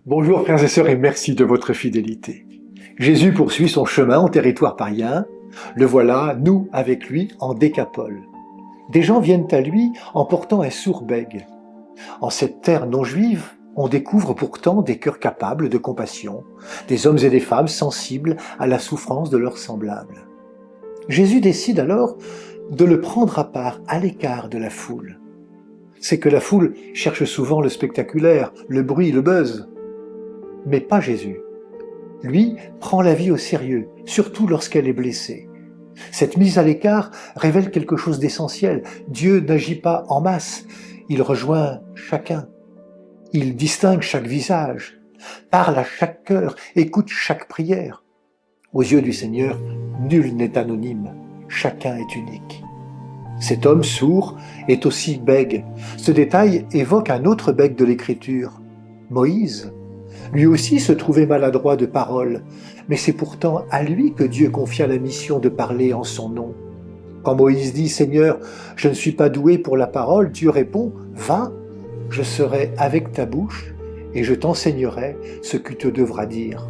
Bonjour frères et sœurs et merci de votre fidélité. Jésus poursuit son chemin en territoire païen. Le voilà, nous avec lui, en Décapole. Des gens viennent à lui en portant un sourd bègue. En cette terre non juive, on découvre pourtant des cœurs capables de compassion, des hommes et des femmes sensibles à la souffrance de leurs semblables. Jésus décide alors de le prendre à part, à l'écart de la foule. C'est que la foule cherche souvent le spectaculaire, le bruit, le buzz. Mais pas Jésus. Lui prend la vie au sérieux, surtout lorsqu'elle est blessée. Cette mise à l'écart révèle quelque chose d'essentiel. Dieu n'agit pas en masse, il rejoint chacun. Il distingue chaque visage, parle à chaque cœur, écoute chaque prière. Aux yeux du Seigneur, nul n'est anonyme, chacun est unique. Cet homme sourd est aussi bègue. Ce détail évoque un autre bègue de l'Écriture, Moïse. Lui aussi se trouvait maladroit de parole, mais c'est pourtant à lui que Dieu confia la mission de parler en son nom. Quand Moïse dit « Seigneur, je ne suis pas doué pour la parole », Dieu répond « Va, je serai avec ta bouche et je t'enseignerai ce que tu devras dire. »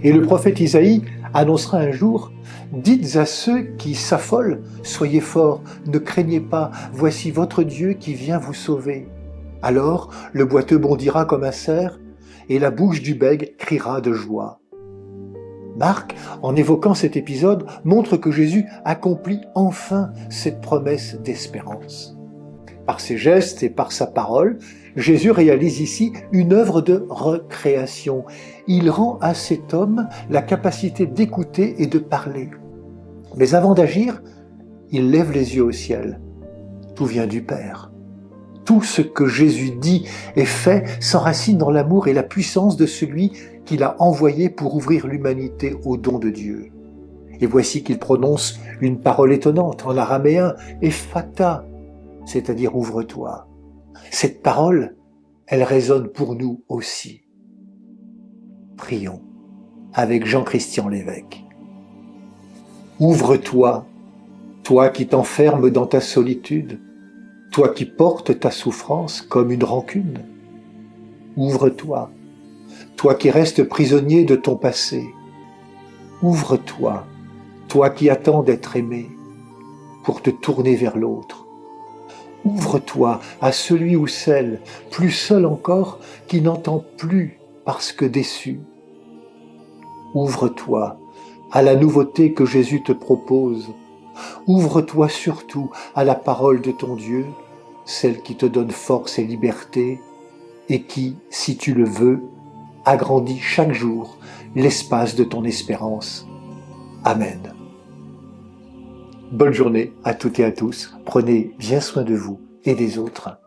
Et le prophète Isaïe annoncera un jour « Dites à ceux qui s'affolent, soyez forts, ne craignez pas, voici votre Dieu qui vient vous sauver. » Alors le boiteux bondira comme un cerf, et la bouche du bègue criera de joie. Marc, en évoquant cet épisode, montre que Jésus accomplit enfin cette promesse d'espérance. Par ses gestes et par sa parole, Jésus réalise ici une œuvre de recréation. Il rend à cet homme la capacité d'écouter et de parler. Mais avant d'agir, il lève les yeux au ciel. Tout vient du Père. Tout ce que Jésus dit et fait s'enracine dans l'amour et la puissance de celui qu'il a envoyé pour ouvrir l'humanité au don de Dieu. Et voici qu'il prononce une parole étonnante en araméen, « Ephata », c'est-à-dire « ouvre-toi ». Cette parole, elle résonne pour nous aussi. Prions avec Jean-Christian Lévesque. Ouvre-toi, toi qui t'enfermes dans ta solitude, toi qui portes ta souffrance comme une rancune. Ouvre-toi, toi qui restes prisonnier de ton passé. Ouvre-toi, toi qui attends d'être aimé, pour te tourner vers l'autre. Ouvre-toi à celui ou celle, plus seul encore, qui n'entend plus parce que déçu. Ouvre-toi à la nouveauté que Jésus te propose. Ouvre-toi surtout à la parole de ton Dieu, celle qui te donne force et liberté, et qui, si tu le veux, agrandit chaque jour l'espace de ton espérance. Amen. Bonne journée à toutes et à tous. Prenez bien soin de vous et des autres.